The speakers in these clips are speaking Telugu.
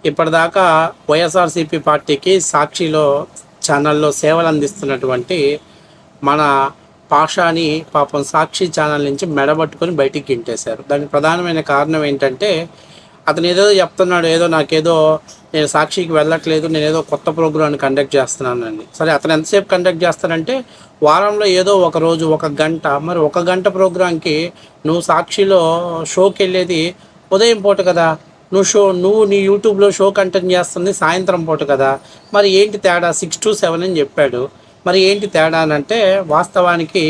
ఇప్పటిదాకా వైఎస్ఆర్సీపీ పార్టీకి సాక్షిలో ఛానల్లో సేవలు అందిస్తున్నటువంటి మన పాషాని పాపం సాక్షి ఛానల్ నుంచి మెడబట్టుకొని బయటికి గింటేశారు. దానికి ప్రధానమైన కారణం ఏంటంటే అతను ఏదో చెప్తున్నాడు, నేను సాక్షికి వెళ్ళట్లేదు, నేను ఏదో కొత్త ప్రోగ్రామ్ని కండక్ట్ చేస్తున్నానండి. సరే, అతను ఎంతసేపు కండక్ట్ చేస్తానంటే వారంలో ఏదో ఒక రోజు ఒక గంట. మరి ఒక గంట ప్రోగ్రాంకి నువ్వు సాక్షిలో షోకి వెళ్ళేది ఉదయం పూట కదా, నువ్వు నీ యూట్యూబ్లో షో కంటెంట్ చేస్తుంది సాయంత్రం పూట కదా. మరి ఏంటి తేడా? 6 to 7 అని చెప్పాడు. మరి ఏంటి తేడా అని అంటే, వాస్తవానికి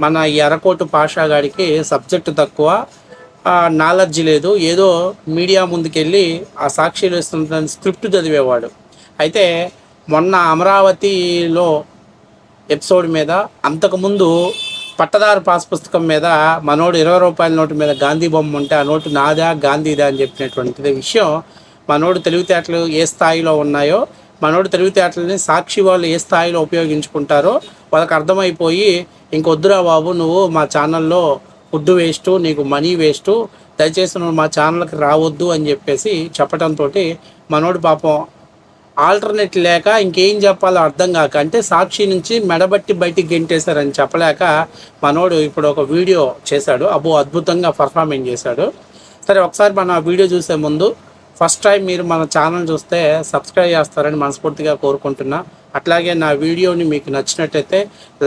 మన ఈ అరకోటు పాషా గారికి సబ్జెక్టు తక్కువ, నాలెడ్జ్ లేదు. ఏదో మీడియా ముందుకెళ్ళి ఆ సాక్షిలో ఇస్తున్న స్క్రిప్ట్ చదివేవాడు. అయితే మొన్న అమరావతిలో ఎపిసోడ్ మీద, అంతకుముందు పట్టదారు పాస్ పుస్తకం మీద మనోడు 20 రూపాయల నోటు మీద గాంధీ బొమ్మ ఉంటే ఆ నోటు నాదా గాంధీదా అని చెప్పినటువంటి విషయం, మనోడు తెలివితేటలు ఏ స్థాయిలో ఉన్నాయో, మనోడు తెలివితేటలని సాక్షి వాళ్ళు ఏ స్థాయిలో ఉపయోగించుకుంటారో వాళ్ళకి అర్థమైపోయి, ఇంకొద్దురా బాబు, నువ్వు మా ఛానల్లో ఫుడ్ వేస్ట్, నీకు మనీ వేస్ట్, దయచేసి నువ్వు మా ఛానల్కి రావద్దు అని చెప్పేసి చెప్పడంతో మనోడు పాపం ఆల్టర్నేట్ లేక ఇంకేం చెప్పాలో అర్థం కాక, అంటే సాక్షి నుంచి మెడబట్టి బయటికి గెంటేశారని చెప్పలేక మనోడు ఇప్పుడు ఒక వీడియో చేశాడు. అద్భుతంగా పర్ఫార్మెన్స్ చేశాడు. సరే, ఒకసారి మనం ఆ వీడియో చూసే ముందు ఫస్ట్ టైం మీరు మన ఛానల్ చూస్తే సబ్స్క్రైబ్ చేస్తారని మనస్ఫూర్తిగా కోరుకుంటున్నా. అట్లాగే నా వీడియోని మీకు నచ్చినట్టయితే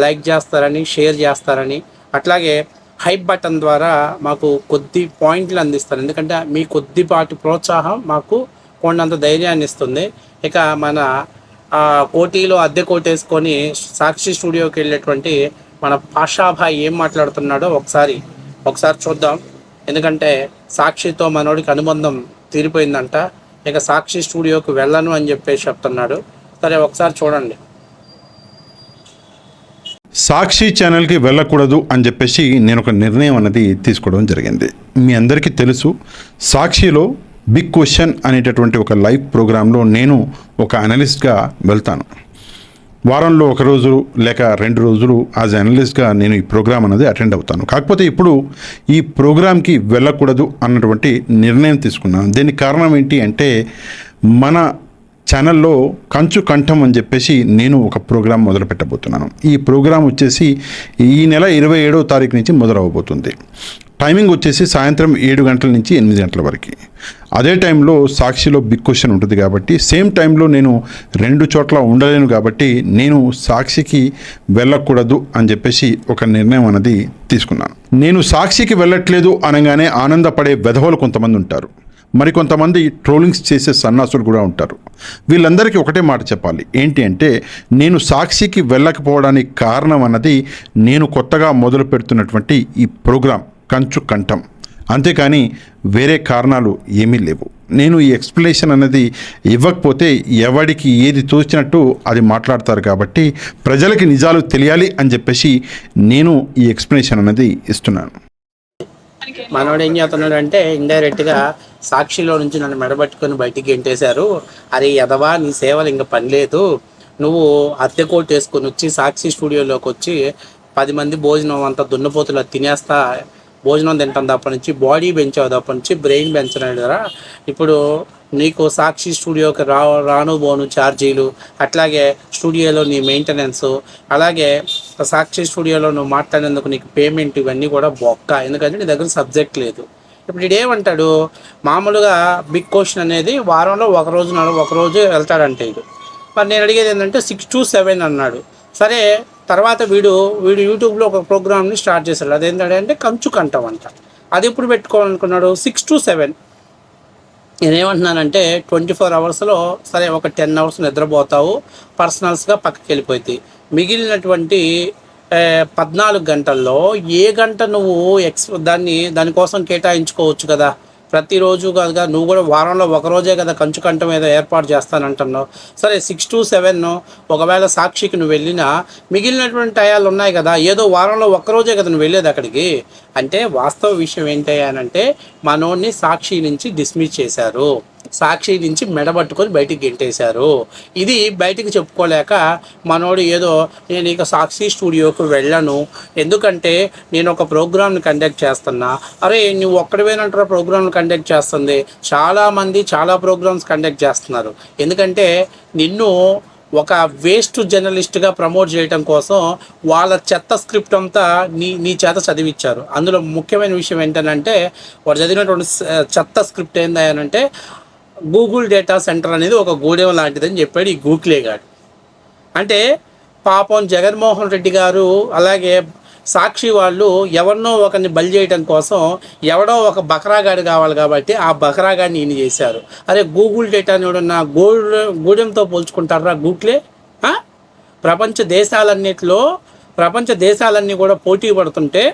లైక్ చేస్తారని, షేర్ చేస్తారని, అట్లాగే హైప్ బటన్ ద్వారా మాకు కొద్ది పాయింట్లు అందిస్తారు. ఎందుకంటే మీ కొద్దిపాటి ప్రోత్సాహం మాకు కొండంత ధైర్యాన్ని ఇస్తుంది. ఇక మన కోటిలో అద్దె కోటేసుకొని సాక్షి స్టూడియోకి వెళ్ళేటువంటి మన పాషాభాయ్ ఏం మాట్లాడుతున్నాడో ఒకసారి చూద్దాం. ఎందుకంటే సాక్షితో మనోడికి అనుబంధం తీరిపోయిందంట. ఇక సాక్షి స్టూడియోకి వెళ్ళను అని చెప్పేసి చెప్తున్నాడు. సరే, ఒకసారి చూడండి. సాక్షి ఛానల్కి వెళ్ళకూడదు అని చెప్పేసి నేను ఒక నిర్ణయం అన్నది తీసుకోవడం జరిగింది. మీ అందరికీ తెలుసు, సాక్షిలో బిగ్ క్వశ్చన్ అనేటటువంటి ఒక లైవ్ ప్రోగ్రాంలో నేను ఒక అనలిస్ట్గా వెళ్తాను. వారంలో ఒక రోజు లేక 2 రోజులు యాజ్ అనలిస్ట్గా నేను ఈ ప్రోగ్రామ్ అనేది అటెండ్ అవుతాను. కాకపోతే ఇప్పుడు ఈ ప్రోగ్రామ్కి వెళ్ళకూడదు అన్నటువంటి నిర్ణయం తీసుకున్నాను. దీనికి కారణం ఏంటి అంటే, మన ఛానల్లో కంచు కంఠం అని చెప్పేసి నేను ఒక ప్రోగ్రాం మొదలు పెట్టబోతున్నాను. ఈ ప్రోగ్రాం వచ్చేసి ఈ నెల 27వ తారీఖు నుంచి మొదలవబోతుంది. టైమింగ్ వచ్చేసి సాయంత్రం 7 గంటల నుంచి 8 గంటల వరకు. అదే టైంలో సాక్షిలో బిగ్ క్వశ్చన్ ఉంటుంది కాబట్టి సేమ్ టైంలో నేను 2 చోట్ల ఉండలేను కాబట్టి నేను సాక్షికి వెళ్ళకూడదు అని చెప్పేసి ఒక నిర్ణయం అనేది తీసుకున్నాను. నేను సాక్షికి వెళ్ళట్లేదు అనగానే ఆనందపడే వెధవలు కొంతమంది ఉంటారు, మరికొంతమంది ట్రోలింగ్స్ చేసే సన్నాసులు కూడా ఉంటారు. వీళ్ళందరికీ ఒకటే మాట చెప్పాలి, ఏంటి అంటే, నేను సాక్షికి వెళ్ళకపోవడానికి కారణం అన్నది నేను కొత్తగా మొదలు పెడుతున్నటువంటి ఈ ప్రోగ్రాం కంచు కంఠం, అంతేకాని వేరే కారణాలు ఏమీ లేవు. నేను ఈ ఎక్స్ప్లెనేషన్ అనేది ఇవ్వకపోతే ఎవడికి ఏది తోచినట్టు అది మాట్లాడతారు కాబట్టి ప్రజలకి నిజాలు తెలియాలి అని చెప్పేసి నేను ఈ ఎక్స్ప్లెనేషన్ అనేది ఇస్తున్నాను. మనోడు ఏం చేస్తున్నాడు అంటే, ఇండైరెక్ట్గా సాక్షిలో నుంచి నన్ను మెడబట్టుకొని బయటికి గెంటేశారు. అరే ఎదవా, నీ సేవలు ఇంకా పని లేదు, నువ్వు అద్దె కోట్ వేసుకొని వచ్చి సాక్షి స్టూడియోలోకి వచ్చి 10 మంది భోజనం అంతా దున్నపోతులు తినేస్తా భోజనం తింటాం తప్ప నుంచి, బాడీ పెంచావు తప్ప నుంచి బ్రెయిన్ పెంచలేదు కదా. ఇప్పుడు నీకు సాక్షి స్టూడియోకి రాను పోను ఛార్జీలు, అట్లాగే స్టూడియోలో నీ మెయింటెనెన్స్, అలాగే సాక్షి స్టూడియోలో నువ్వు మాట్లాడేందుకు నీకు పేమెంట్, ఇవన్నీ కూడా బొక్క. ఎందుకంటే నీ దగ్గర సబ్జెక్ట్ లేదు. ఇప్పుడు ఇదేమంటాడు, మామూలుగా బిగ్ క్వశ్చన్ అనేది వారంలో ఒక రోజు వెళ్తాడంటే ఇది. మరి నేను అడిగేది ఏంటంటే 6 to 7 అన్నాడు. సరే, తర్వాత వీడు యూట్యూబ్లో ఒక ప్రోగ్రామ్ని స్టార్ట్ చేశాడు. అదేంటంటే కంచు కంఠం అంట. అది ఎప్పుడు పెట్టుకోవాలనుకున్నాడు? 6 to 7. నేనేమంటున్నానంటే 24 అవర్స్లో సరే ఒక 10 అవర్స్ నిద్రపోతావు, పర్సనల్స్గా పక్కకి వెళ్ళిపోతాయి. మిగిలినటువంటి 14 గంటల్లో ఏ గంట నువ్వు దానికోసం కేటాయించుకోవచ్చు కదా. ప్రతిరోజు కాదుగా, నువ్వు కూడా వారంలో ఒక రోజే కదా కంచు కంఠం ఏదో ఏర్పాటు చేస్తానంటున్నావు. సరే, 6 to 7 ఒకవేళ సాక్షికి నువ్వు వెళ్ళినా మిగిలినటువంటి టయాలు ఉన్నాయి కదా, ఏదో వారంలో ఒక్కరోజే కదా నువ్వు వెళ్ళేది అక్కడికి. అంటే వాస్తవ విషయం ఏంటి అనంటే, మనోడిని సాక్షి నుంచి డిస్మిస్ చేశారు. సాక్షి నుంచి మెడబట్టుకొని బయటికి గెంటేశారు. ఇది బయటికి చెప్పుకోలేక మనోడు ఏదో నేను ఇక సాక్షి స్టూడియోకి వెళ్ళను, ఎందుకంటే నేను ఒక ప్రోగ్రామ్ని కండక్ట్ చేస్తున్నా. అరే నువ్వు ఒక్కడివేనంటారా ప్రోగ్రామ్ని కండక్ట్ చేస్తుంది? చాలామంది చాలా ప్రోగ్రామ్స్ కండక్ట్ చేస్తున్నారు. ఎందుకంటే నిన్ను ఒక వేస్ట్ జర్నలిస్ట్గా ప్రమోట్ చేయడం కోసం వాళ్ళ చెత్త స్క్రిప్ట్ అంతా నీ చేత చదివించారు. అందులో ముఖ్యమైన విషయం ఏంటంటే వాడు చదివినటువంటి చెత్త స్క్రిప్ట్ ఏంటంటే గూగుల్ డేటా సెంటర్ అనేది ఒక గూడెం లాంటిదని చెప్పాడు ఈ గూగులే గాడు. అంటే పాపం జగన్మోహన్ రెడ్డి గారు అలాగే సాక్షి వాళ్ళు ఎవరినో ఒకరిని బలి చేయడం కోసం ఎవడో ఒక బకరాగాడు కావాలి కాబట్టి ఆ బకరాగాడిని ఈయన చేశారు. అరే గూగుల్ డేటాని ఎవడన్నా గూడెంతో పోల్చుకుంటారా గూగులే? ప్రపంచ దేశాలన్నీ కూడా పోటీ పడుతుంటే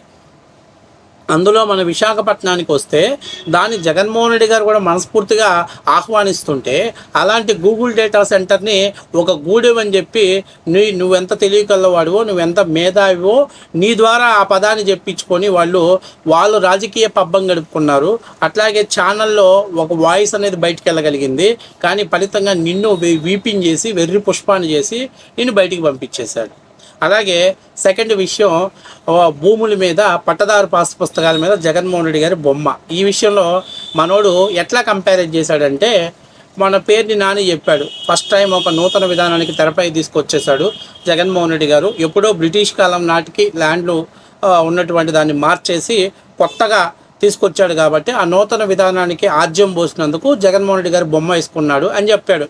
అందులో మన విశాఖపట్నానికి వస్తే దాన్ని జగన్మోహన్ రెడ్డి గారు కూడా మనస్ఫూర్తిగా ఆహ్వానిస్తుంటే అలాంటి గూగుల్ డేటా సెంటర్ని ఒక గూడెం అని చెప్పి నువ్వెంత తెలియగలవాడివో, నువ్వెంత మేధావివో నీ ద్వారా ఆ పదాన్ని చెప్పించుకొని వాళ్ళు రాజకీయ పబ్బం గడుపుకున్నారు. అట్లాగే ఛానల్లో ఒక వాయిస్ అనేది బయటికి వెళ్ళగలిగింది, కానీ ఫలితంగా నిన్ను వీపింగ్ చేసి వెర్రి పుష్పాన్ని చేసి నిన్ను బయటికి పంపించేశాడు. అలాగే సెకండ్ విషయం, భూముల మీద పట్టదారు పాస్ పుస్తకాల మీద జగన్మోహన్ రెడ్డి గారి బొమ్మ. ఈ విషయంలో మనోడు ఎట్లా కంపారిజన్ చేశాడంటే మన పేరుని నాని చెప్పాడు. ఫస్ట్ టైం ఒక నూతన విధానానికి తెరపై తీసుకొచ్చేశాడు జగన్మోహన్ రెడ్డి గారు. ఎప్పుడో బ్రిటిష్ కాలం నాటికి ల్యాండ్లు ఉన్నటువంటి దాన్ని మార్చేసి కొత్తగా తీసుకొచ్చాడు కాబట్టి ఆ నూతన విధానానికి ఆజ్యం పోసినందుకు జగన్మోహన్ రెడ్డి గారు బొమ్మ వేసుకున్నాడు అని చెప్పాడు.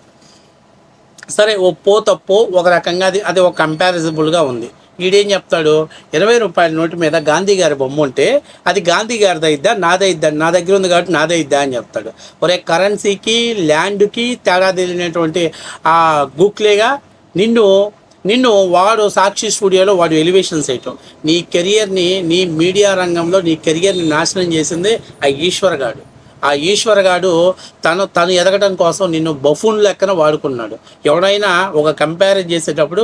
సరే ఒప్పో తప్పో ఒక రకంగా అది ఒక కంపారిజబుల్గా ఉంది. వీడేం చెప్తాడు, 20 రూపాయల నోటు మీద గాంధీ గారి బొమ్మ ఉంటే అది గాంధీ గారిది అయిద్దా నాదైద్దా, నా దగ్గర ఉంది కాబట్టి నాదైద్దా అని చెప్తాడు. ఒరే కరెన్సీకి ల్యాండ్కి తేడా తెలియనటువంటి ఆ గూక్లేగా నిన్ను వాడు సాక్షి స్టూడియోలో వాడు ఎలివేషన్స్ వేయటం, నీ కెరియర్ని, నీ మీడియా రంగంలో నీ కెరియర్ని నాశనం చేసిందే ఆ ఈశ్వర్ గాడు తను ఎదగడం కోసం నిన్ను బఫూన్ లెక్కన వాడుకున్నాడు. ఎవడైనా ఒక కంపారిజన్ చేసేటప్పుడు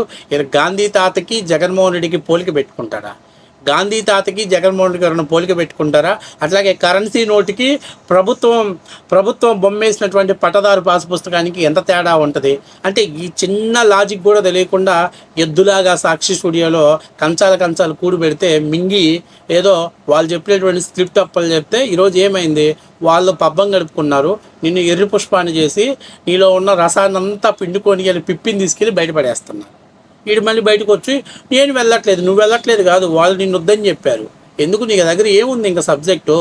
గాంధీ తాతకి జగన్మోహన్ రెడ్డికి పోలిక పెట్టుకుంటాడా? గాంధీ తాతకి జగన్మోహన్ రెడ్డి గారిని పోలిక పెట్టుకుంటారా? అట్లాగే కరెన్సీ నోటుకి ప్రభుత్వం బొమ్మేసినటువంటి పట్టదారు పాస్ పుస్తకానికి ఎంత తేడా ఉంటుంది అంటే ఈ చిన్న లాజిక్ కూడా తెలియకుండా ఎద్దులాగా సాక్షి స్టూడియోలో కంచాలు కూడు పెడితే మింగి ఏదో వాళ్ళు చెప్పినటువంటి స్క్రిప్ట్ అప్పలు చెప్తే ఈరోజు ఏమైంది, వాళ్ళు పబ్బం గడుపుకున్నారు. నిన్ను ఎర్రి పుష్పాన్ని చేసి నీలో ఉన్న రసాన్ని అంతా పిండుకొని పిప్పిని తీసుకెళ్ళి బయటపడేస్తున్నారు. వీడు మళ్ళీ బయటకు వచ్చి నేను వెళ్ళట్లేదు, నువ్వు వెళ్ళట్లేదు కాదు, వాళ్ళు నిన్ను వద్దని చెప్పారు. ఎందుకు, నీ దగ్గర ఏముంది ఇంకా సబ్జెక్టు?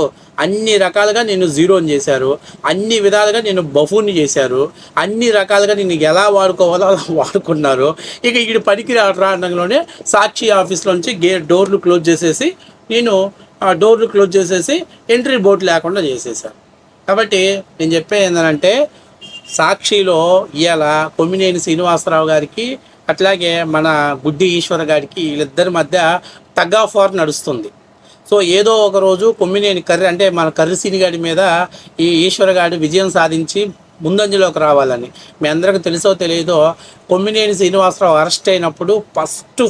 అన్ని రకాలుగా నిన్ను జీరోని చేశారు, అన్ని విధాలుగా నిన్ను బఫూన్ని చేశారు, అన్ని రకాలుగా నిన్ను ఎలా వాడుకోవాలో అలా వాడుకున్నారు. ఇక వీడు పనికి రావడంలోనే సాక్షి ఆఫీస్లోంచి డోర్లు క్లోజ్ చేసేసి ఎంట్రీ బోర్డు లేకుండా చేసేసారు. కాబట్టి నేను చెప్పేది ఏంటంటే సాక్షిలో ఇవాళ కొమ్మినేని శ్రీనివాసరావు గారికి అట్లాగే మన గుడ్డి ఈశ్వర్ గారికి వీళ్ళిద్దరి మధ్య టగ్ ఆఫ్ వార్ నడుస్తుంది. సో ఏదో ఒక రోజు కొమ్మినేని మన కర్రి సీనిగాడి మీద ఈ ఈశ్వర్ గాడి విజయం సాధించి ముందంజలోకి రావాలని. మీ అందరికీ తెలుసో తెలియదో కొమ్మినేని శ్రీనివాసరావు అరెస్ట్ అయినప్పుడు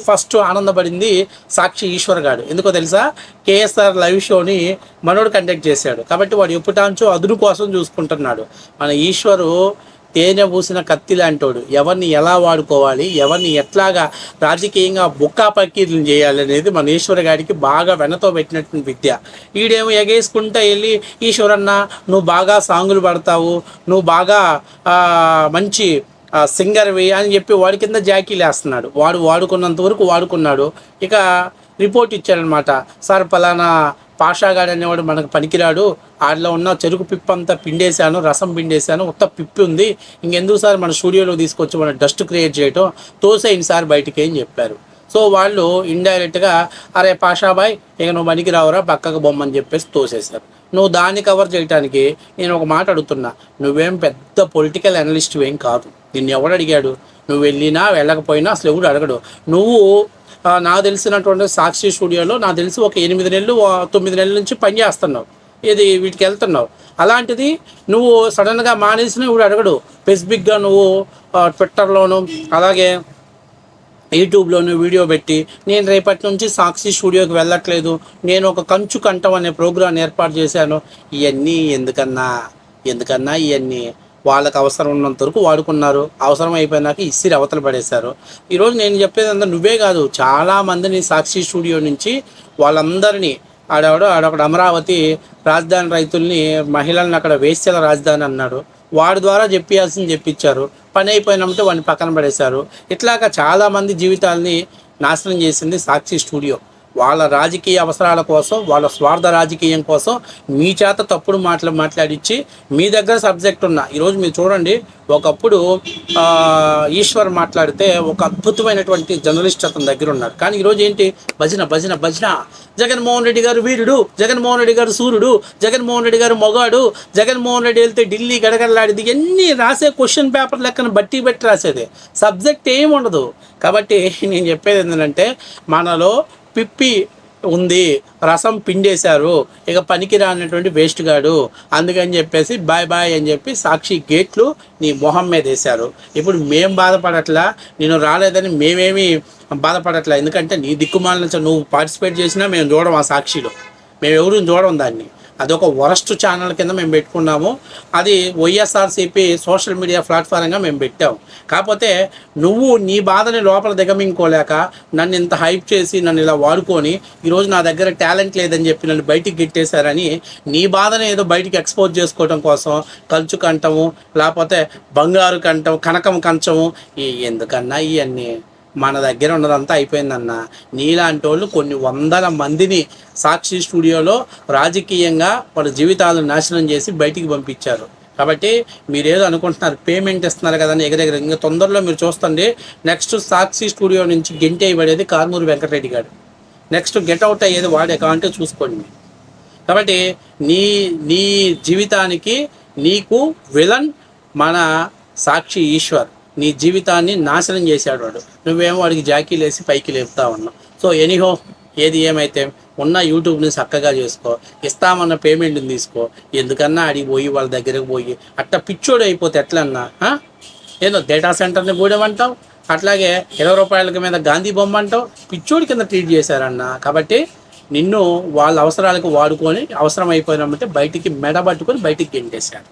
ఫస్ట్ ఆనందపడింది సాక్షి ఈశ్వర్ గాడు. ఎందుకో తెలుసా, కేఎస్ఆర్ లైవ్ షోని మనోడు కండక్ట్ చేశాడు కాబట్టి వాడు ఎప్పుటాంచో అదును కోసం చూసుకుంటున్నాడు. మన ఈశ్వరు తేనె పూసిన కత్తి లాంటోడు, ఎవరిని ఎలా వాడుకోవాలి, ఎవరిని ఎట్లాగా రాజకీయంగా బుక్కా పకీర్లు చేయాలి అనేది మన ఈశ్వర గారికి బాగా వెనతో పెట్టినటువంటి విద్య. ఈడేమో ఎగేసుకుంటా వెళ్ళి ఈశ్వరన్న నువ్వు బాగా సాంగులు పడతావు, నువ్వు బాగా మంచి సింగర్వి అని చెప్పి వాడి కింద జాకీలు వేస్తున్నాడు. వాడుకున్నంత వరకు వాడుకున్నాడు. ఇక రిపోర్ట్ ఇచ్చారనమాట, సార్ పలానా పాషాగాడు అనేవాడు మనకు పనికిరాడు, ఆడలో ఉన్న చెరుకు పిప్పు అంతా పిండేశాను, రసం పిండేశాను, ఉత్త పిప్పి ఉంది, ఇంకెందుకు సార్ మన స్టూడియోలో తీసుకొచ్చి మన డస్ట్ క్రియేట్ చేయటం, తోసేయండి సార్ బయటికి అని చెప్పారు. సో వాళ్ళు ఇండైరెక్ట్గా అరే పాషాబాయ్ ఇక నువ్వు పనికి రావురా పక్కకు బొమ్మని చెప్పేసి తోసేశారు. నువ్వు దాన్ని కవర్ చేయడానికి నేను ఒక మాట అడుగుతున్నా, నువ్వేం పెద్ద పొలిటికల్ అనలిస్ట్ ఏం కాదు, నిన్ను ఎవడు అడిగాడు? నువ్వు వెళ్ళినా వెళ్ళకపోయినా అసలు ఎవడు అడగడు. నువ్వు నాకు తెలిసినటువంటి సాక్షి స్టూడియోలో నాకు తెలిసి ఒక 8 నెలలు 9 నెలల నుంచి పని చేస్తున్నావు, వీటికి వెళ్తున్నావు. అలాంటిది నువ్వు సడన్గా మానేసిన ఇప్పుడు అడగడు. స్పెసిఫిక్గా నువ్వు ట్విట్టర్లోను అలాగే యూట్యూబ్లోను వీడియో పెట్టి నేను రేపటి నుంచి సాక్షి స్టూడియోకి వెళ్ళట్లేదు, నేను ఒక కంచు కంఠం అనే ప్రోగ్రాం ఏర్పాటు చేశాను. ఇవన్నీ ఎందుకన్నా ఇవన్నీ వాళ్ళకి అవసరం ఉన్నంత వరకు వాడుకున్నారు, అవసరం అయిపోయినాక ఇసిరి అవతల పడేశారు. ఈరోజు నేను చెప్పేది అంతా నువ్వే కాదు, చాలామందిని సాక్షి స్టూడియో నుంచి వాళ్ళందరినీ ఆడొకడు అమరావతి రాజధాని రైతుల్ని మహిళల్ని అక్కడ వేశ్యల రాజధాని అన్నాడు, వాడి ద్వారా చెప్పాల్సింది చెప్పించారు, పని అయిపోయినప్పుడు వాడిని పక్కన పడేశారు. ఇట్లాగా చాలామంది జీవితాల్ని నాశనం చేసింది సాక్షి స్టూడియో. వాళ్ళ రాజకీయ అవసరాల కోసం, వాళ్ళ స్వార్థ రాజకీయం కోసం మీ చేత తప్పుడు మాట్లాడించి మీ దగ్గర సబ్జెక్ట్ ఉన్న ఈరోజు మీరు చూడండి, ఒకప్పుడు ఈశ్వర్ మాట్లాడితే ఒక అద్భుతమైనటువంటి జర్నలిస్ట్ అతని దగ్గర ఉన్నాడు. కానీ ఈరోజు ఏంటి, భజన భజన భజన, జగన్మోహన్ రెడ్డి గారు వీరుడు, జగన్మోహన్ రెడ్డి గారు సూర్యుడు, జగన్మోహన్ రెడ్డి గారు మొగాడు, జగన్మోహన్ రెడ్డి వెళ్తే ఢిల్లీ గడగడలాడిది, ఇవన్నీ రాసే క్వశ్చన్ పేపర్ లెక్కన బట్టి రాసేది, సబ్జెక్ట్ ఏమి ఉండదు. కాబట్టి నేను చెప్పేది ఏంటంటే, మనలో పిప్పి ఉంది, రసం పిండేశారు, ఇక పనికి రానటువంటి వేస్ట్ గాడు, అందుకని చెప్పేసి బాయ్ బాయ్ అని చెప్పి సాక్షి గేట్లు నీ మొహం మీద వేశారు. ఇప్పుడు మేం బాధపడట్లా, నేను రాలేదని మేమేమి బాధపడట్లా, ఎందుకంటే నీ దిక్కుమాల నువ్వు పార్టిసిపేట్ చేసినా మేము చూడం, ఆ సాక్షిలో మేము ఎవరు చూడం దాన్ని. అదొక వరస్ట్ ఛానల్ కింద మేము పెట్టుకున్నాము, అది వైఎస్ఆర్సీపీ సోషల్ మీడియా ప్లాట్ఫారంగా మేము పెట్టాము. కాకపోతే నువ్వు నీ బాధని లోపల దిగమింగుకోలేక నన్ను ఇంత హైప్ చేసి నన్ను ఇలా వాడుకొని ఈరోజు నా దగ్గర టాలెంట్ లేదని చెప్పి నన్ను బయటికి గిట్టేశారని నీ బాధని ఏదో బయటికి ఎక్స్పోజ్ చేసుకోవడం కోసం కంచు కంఠము, లేకపోతే బంగారు కంఠం, కనకం కంచము, ఎందుకన్నా ఇవన్నీ మన దగ్గర ఉన్నదంతా అయిపోయిందన్న. నీలాంటి వాళ్ళు కొన్ని వందల మందిని సాక్షి స్టూడియోలో రాజకీయంగా వాళ్ళ జీవితాలను నాశనం చేసి బయటికి పంపించారు. కాబట్టి మీరేదో అనుకుంటున్నారు పేమెంట్ ఇస్తున్నారు కదని ఎగరెగర, ఇంకా తొందరలో మీరు చూస్తుంది నెక్స్ట్ సాక్షి స్టూడియో నుంచి గెంటే ఇవ్వడేది కారుమూరి వెంకటరెడ్డి గారు, నెక్స్ట్ గెట్ అవుట్ అయ్యేది వాడే కావంటే చూసుకోండి. కాబట్టి నీ జీవితానికి నీకు విలన్ మన సాక్షి ఈశ్వర్, నీ జీవితాన్ని నాశనం చేశాడు వాడు, నువ్వేమో వాడికి జాకీలు వేసి పైకి లేపుతా ఉన్నావు. సో ఎనీహో ఏది ఏమైతే ఉన్న యూట్యూబ్ని చక్కగా చేసుకో, ఇస్తామన్న పేమెంట్ని తీసుకో, ఎందుకన్నా అడిగి పోయి వాళ్ళ దగ్గరకు పోయి అట్ట పిచ్చోడు అయిపోతే ఎట్లన్నా, ఏదో డేటా సెంటర్ని కూడమంటావు, అట్లాగే 20 రూపాయల మీద గాంధీ బొమ్మ అంటావు, పిచ్చోడి కింద ట్రీట్ చేశారన్న. కాబట్టి నిన్ను వాళ్ళ అవసరాలకు వాడుకొని అవసరం అయిపోయినామంటే బయటికి మెడబట్టుకొని బయటికి గెంటేశారు.